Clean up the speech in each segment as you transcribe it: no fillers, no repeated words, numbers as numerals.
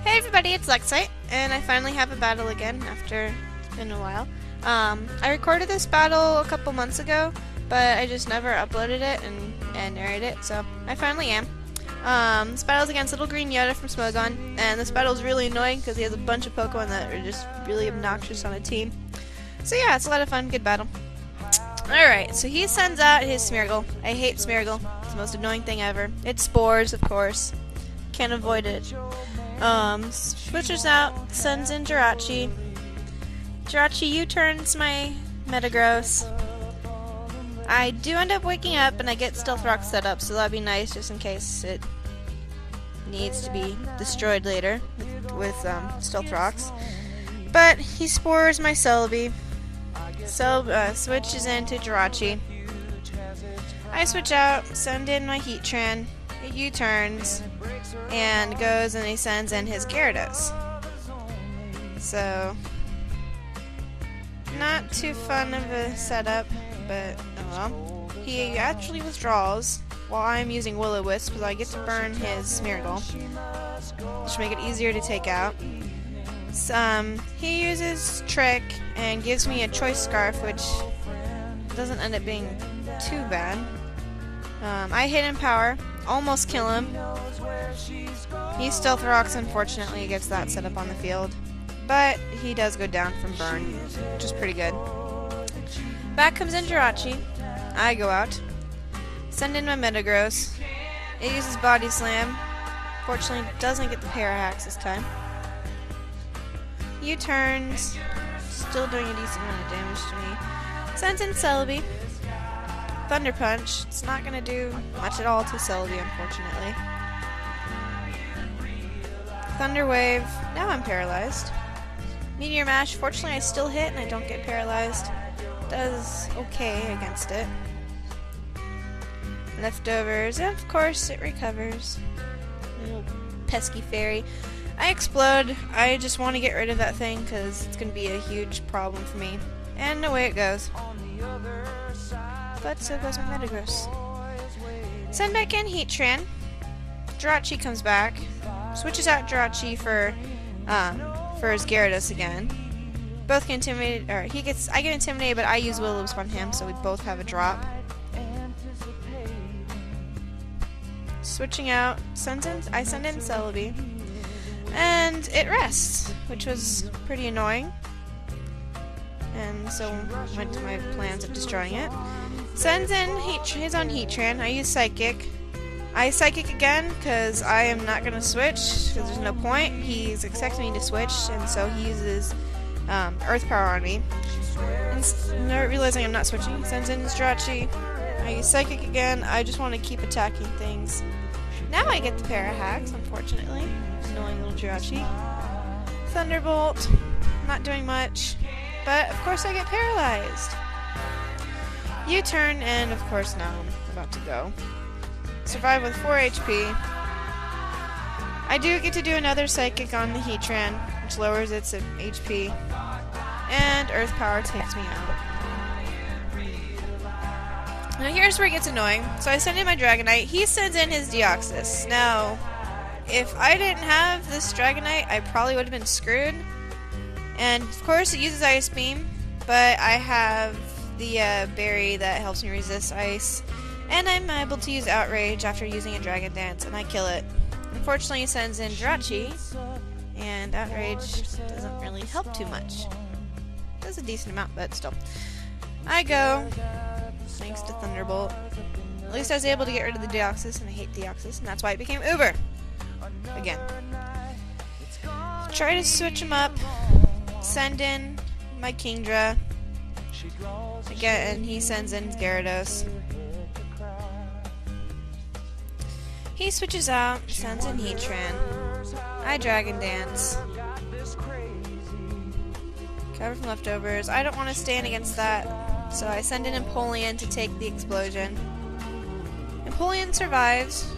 Hey everybody, it's Lexite, and I finally have a battle again after it's been a while. I recorded this battle a couple months ago, but I just never uploaded it and narrated it, so I finally am. This battle's against Little Green Yoda from Smogon, and this battle's really annoying because he has a bunch of Pokemon that are just really obnoxious on a team. So yeah, it's a lot of fun, good battle. Alright, so he sends out his Smeargle. I hate Smeargle. It's the most annoying thing ever. It spores, of course. Can't avoid it. Switches out, sends in Jirachi. Jirachi U-turns my Metagross. I do end up waking up and I get Stealth Rock set up, so that'd be nice just in case it needs to be destroyed later with Stealth Rocks. But he spores my Celebi. Switches into Jirachi. I switch out, send in my Heatran. It U-turns and goes and he sends in his Gyarados. So, not too fun of a setup, but oh well. He actually withdraws while I'm using Will-O-Wisp, because I get to burn his Smeargle, which make it easier to take out. He uses Trick and gives me a Choice Scarf, which doesn't end up being too bad. I hit him Power, almost kill him. He Stealth Rocks, unfortunately, gets that set up on the field. But he does go down from burn, which is pretty good. Back comes in Jirachi. I go out. Send in my Metagross. It uses Body Slam. Fortunately, doesn't get the Parahacks this time. U-turns. Still doing a decent amount of damage to me. Sends in Celebi. Thunder Punch. It's not going to do much at all to Celebi, unfortunately. Thunder Wave. Now I'm paralyzed. Meteor Mash. Fortunately, I still hit and I don't get paralyzed. Does okay against it. Leftovers. And of course, it recovers. Little pesky fairy. I explode. I just want to get rid of that thing because it's going to be a huge problem for me. And away it goes. But so goes my Metagross. Send back in Heatran. Jirachi comes back. Switches out Jirachi for his Gyarados again. Both get intimidated, or I get intimidated, but I use Will-O-Wisp on him, so we both have a drop. Switching out, I send in Celebi. And it rests, which was pretty annoying. And so went to my plans of destroying it. Sends in his own Heatran. I use Psychic. I Psychic again because I am not going to switch because there's no point. He's expecting me to switch, and so he uses Earth Power on me. And not realizing I'm not switching, sends in his Jirachi. I use Psychic again. I just want to keep attacking things. Now I get the Parahacks, unfortunately. Annoying little Jirachi. Thunderbolt. Not doing much. But, of course, I get paralyzed. U-turn, and, of course, now I'm about to go. Survive with 4 HP. I do get to do another Psychic on the Heatran, which lowers its HP. And Earth Power takes me out. Now here's where it gets annoying. So I send in my Dragonite. He sends in his Deoxys. Now, if I didn't have this Dragonite, I probably would have been screwed. And, of course, it uses Ice Beam. But I have the berry that helps me resist ice. And I'm able to use Outrage after using a Dragon Dance, and I kill it. Unfortunately, he sends in Jirachi, and Outrage doesn't really help too much. Does a decent amount, but still. I go, thanks to Thunderbolt. At least I was able to get rid of the Deoxys, and I hate Deoxys, and that's why it became Uber. Again. Try to switch him up. Send in my Kingdra. Again, and he sends in Gyarados. He switches out, sends in Heatran. I Dragon Dance. Cover from leftovers. I don't want to stand against that, so I send in Empoleon to take the explosion. Empoleon survives.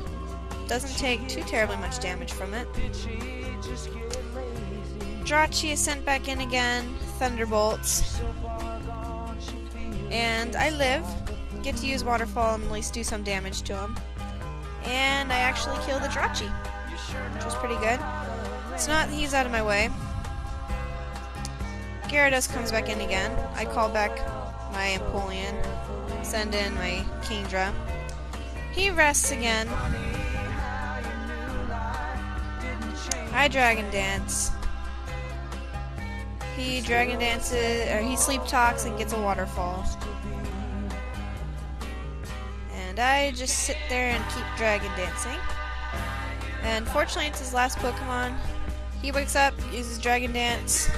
Doesn't take too terribly much damage from it. Jirachi is sent back in again. Thunderbolts. And I live. Get to use Waterfall and at least do some damage to him. And I actually kill the Jirachi, which was pretty good. It's not that he's out of my way. Gyarados comes back in again. I call back my Empoleon, send in my Kingdra. He rests again. I Dragon Dance. He Dragon Dances, or he Sleep Talks and gets a Waterfall. And I just sit there and keep Dragon Dancing. And fortunately, it's his last Pokemon. He wakes up, uses Dragon Dance.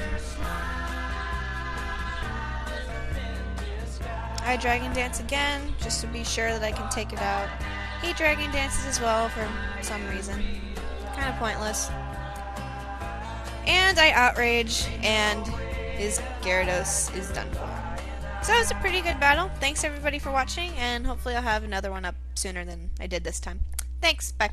I Dragon Dance again, just to be sure that I can take it out. He Dragon Dances as well for some reason. Kind of pointless. And I Outrage, and his Gyarados is done for. So it was a pretty good battle. Thanks everybody for watching, and hopefully I'll have another one up sooner than I did this time. Thanks, bye.